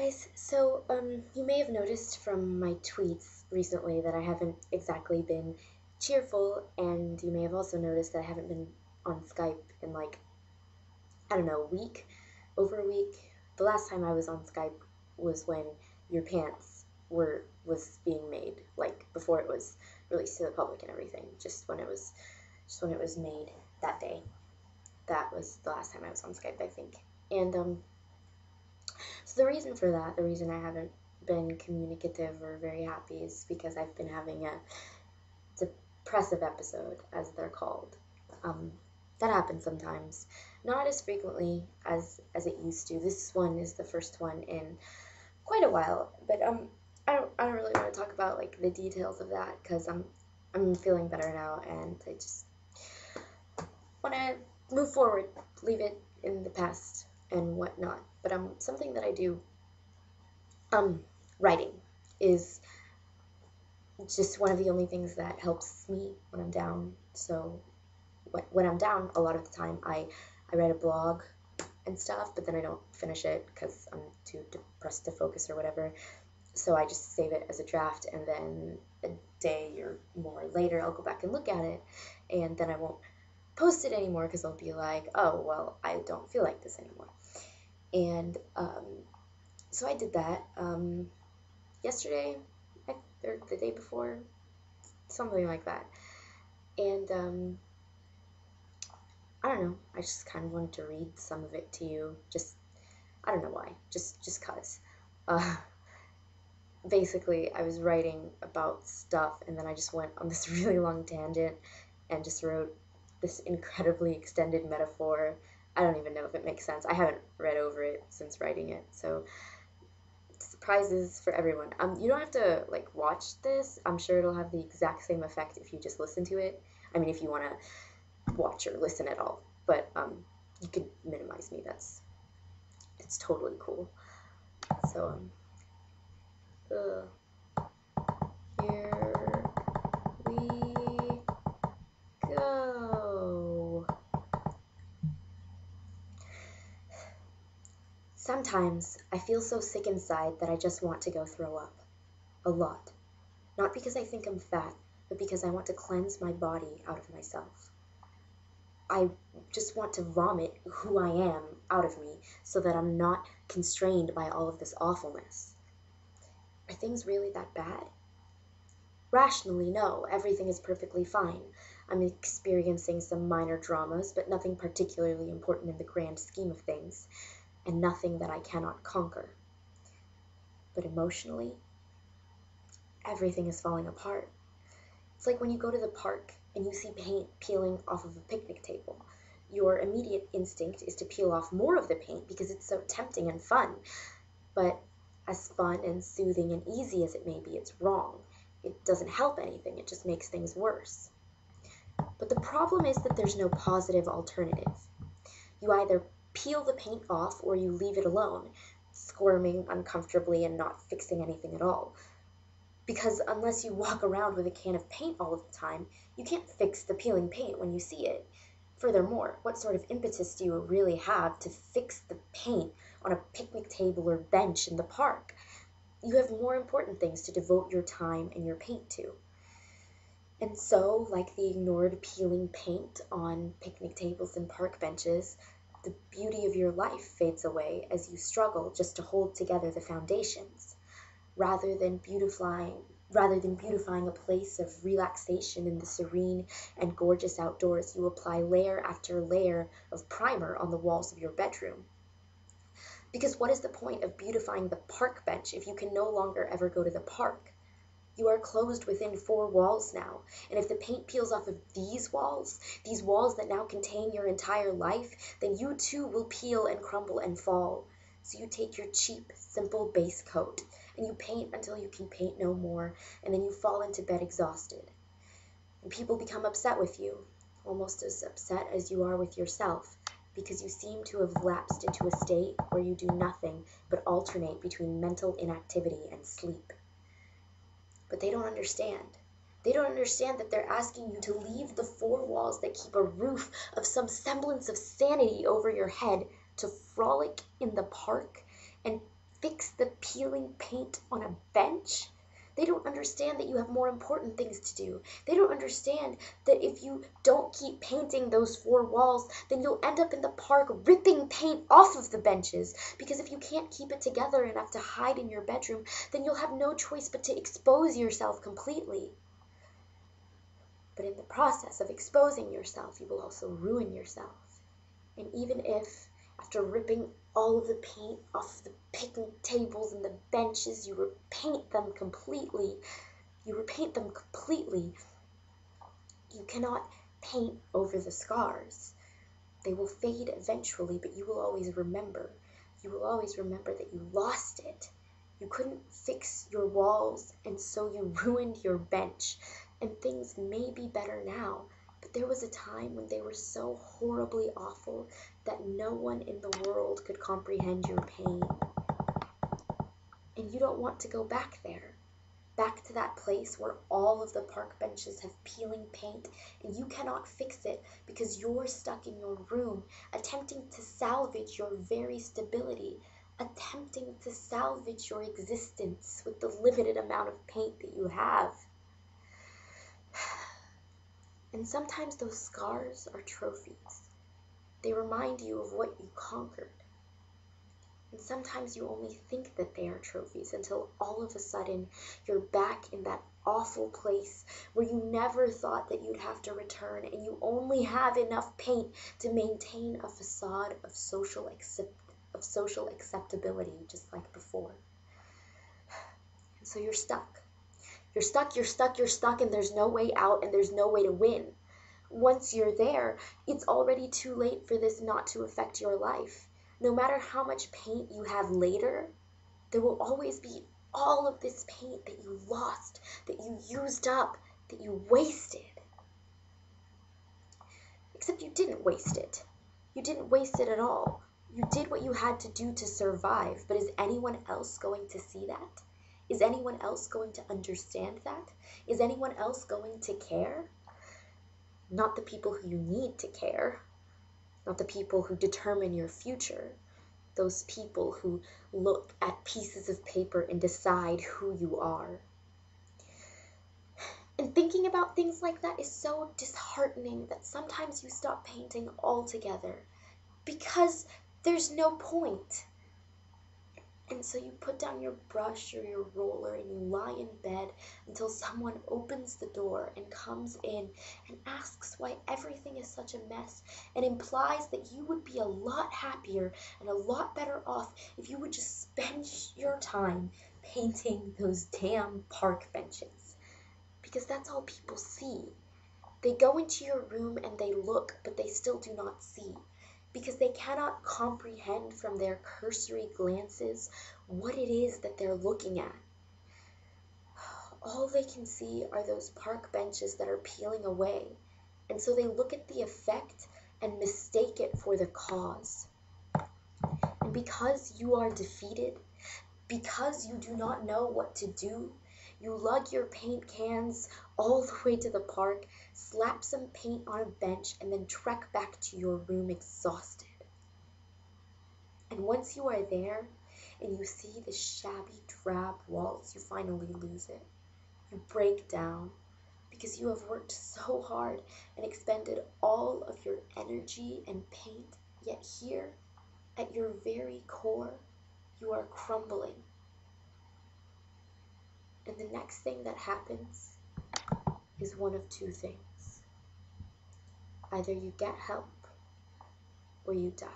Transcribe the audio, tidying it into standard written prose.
guys. You may have noticed from my tweets recently that I haven't exactly been cheerful, and you may have also noticed that I haven't been on Skype in I don't know, a week, over a week. The last time I was on Skype was when your pants was being made, like before it was released to the public and everything. Just when it was made that day. That was the last time I was on Skype, I think. And So the reason for that, the reason I haven't been communicative or very happy is because I've been having a depressive episode, as they're called. Um, that happens sometimes, not as frequently as it used to. This one is the first one in quite a while, but I don't really want to talk about like the details of that because I'm feeling better now, and I just want to move forward, leave it in the past and whatnot. But something that I do, writing is just one of the only things that helps me when I'm down. So when I'm down, a lot of the time I write a blog and stuff, but then I don't finish it because I'm too depressed to focus or whatever. So I just save it as a draft, and then a day or more later I'll go back and look at it, and then I won't post it anymore because I'll be like, oh, well, I don't feel like this anymore. And so I did that yesterday, or the day before, something like that. And I don't know, I just kind of wanted to read some of it to you. I don't know why, just cause. Uh, Basically, I was writing about stuff, and then I just went on this really long tangent and just wrote this incredibly extended metaphor. I don't even know if it makes sense. I haven't read over it since writing it, so surprises for everyone. You don't have to like watch this. I'm sure it'll have the exact same effect if you just listen to it. I mean, if you want to watch or listen at all, but you could minimize me. It's totally cool. So here we go. Sometimes I feel so sick inside that I just want to go throw up. A lot. Not because I think I'm fat, but because I want to cleanse my body out of myself. I just want to vomit who I am out of me so that I'm not constrained by all of this awfulness. Are things really that bad? Rationally, no, everything is perfectly fine. I'm experiencing some minor dramas, but nothing particularly important in the grand scheme of things, and nothing that I cannot conquer. But emotionally, everything is falling apart. It's like when you go to the park and you see paint peeling off of a picnic table. Your immediate instinct is to peel off more of the paint because it's so tempting and fun. But as fun and soothing and easy as it may be, it's wrong. It doesn't help anything, it just makes things worse. But the problem is that there's no positive alternative. You either peel the paint off or you leave it alone, squirming uncomfortably and not fixing anything at all. Because unless you walk around with a can of paint all of the time, you can't fix the peeling paint when you see it. Furthermore, what sort of impetus do you really have to fix the paint on a picnic table or bench in the park? You have more important things to devote your time and your paint to. And so, like the ignored peeling paint on picnic tables and park benches, the beauty of your life fades away as you struggle just to hold together the foundations. Rather than beautifying a place of relaxation in the serene and gorgeous outdoors, you apply layer after layer of primer on the walls of your bedroom. Because what is the point of beautifying the park bench if you can no longer ever go to the park? You are closed within four walls now, and if the paint peels off of these walls that now contain your entire life, then you too will peel and crumble and fall. So you take your cheap, simple base coat, and you paint until you can paint no more, and then you fall into bed exhausted. And people become upset with you, almost as upset as you are with yourself, because you seem to have lapsed into a state where you do nothing but alternate between mental inactivity and sleep. But they don't understand. They don't understand that they're asking you to leave the four walls that keep a roof of some semblance of sanity over your head to frolic in the park and fix the peeling paint on a bench. They don't understand that you have more important things to do. They don't understand that if you don't keep painting those four walls, then you'll end up in the park ripping paint off of the benches. Because if you can't keep it together enough to hide in your bedroom, then you'll have no choice but to expose yourself completely. But in the process of exposing yourself, you will also ruin yourself. And even if, after ripping all of the paint off the picnic tables and the benches, you repaint them completely, you cannot paint over the scars. They will fade eventually, but you will always remember. You will always remember that you lost it. You couldn't fix your walls, and so you ruined your bench. And things may be better now, but there was a time when they were so horribly awful that no one in the world could comprehend your pain. And you don't want to go back there, back to that place where all of the park benches have peeling paint and you cannot fix it because you're stuck in your room attempting to salvage your very stability, attempting to salvage your existence with the limited amount of paint that you have. And sometimes those scars are trophies. They remind you of what you conquered. And sometimes you only think that they are trophies until all of a sudden you're back in that awful place where you never thought that you'd have to return, and you only have enough paint to maintain a facade of social acceptability, just like before. And so you're stuck. You're stuck, and there's no way out, and there's no way to win. Once you're there, it's already too late for this not to affect your life. No matter how much paint you have later, there will always be all of this paint that you lost, that you used up, that you wasted. Except you didn't waste it. You didn't waste it at all. You did what you had to do to survive, but is anyone else going to see that? Is anyone else going to understand that? Is anyone else going to care? Not the people who you need to care. Not the people who determine your future. Those people who look at pieces of paper and decide who you are. And thinking about things like that is so disheartening that sometimes you stop painting altogether because there's no point. And so you put down your brush or your roller and you lie in bed until someone opens the door and comes in and asks why everything is such a mess and implies that you would be a lot happier and a lot better off if you would just spend your time painting those damn park benches. Because that's all people see. They go into your room and they look, but they still do not see. Because they cannot comprehend from their cursory glances what it is that they're looking at. All they can see are those park benches that are peeling away, and so they look at the effect and mistake it for the cause. And because you are defeated, because you do not know what to do, you lug your paint cans all the way to the park, slap some paint on a bench, and then trek back to your room exhausted. And once you are there, and you see the shabby, drab walls, you finally lose it. You break down, because you have worked so hard and expended all of your energy and paint, yet here, at your very core, you are crumbling. And the next thing that happens is one of two things. Either you get help or you die.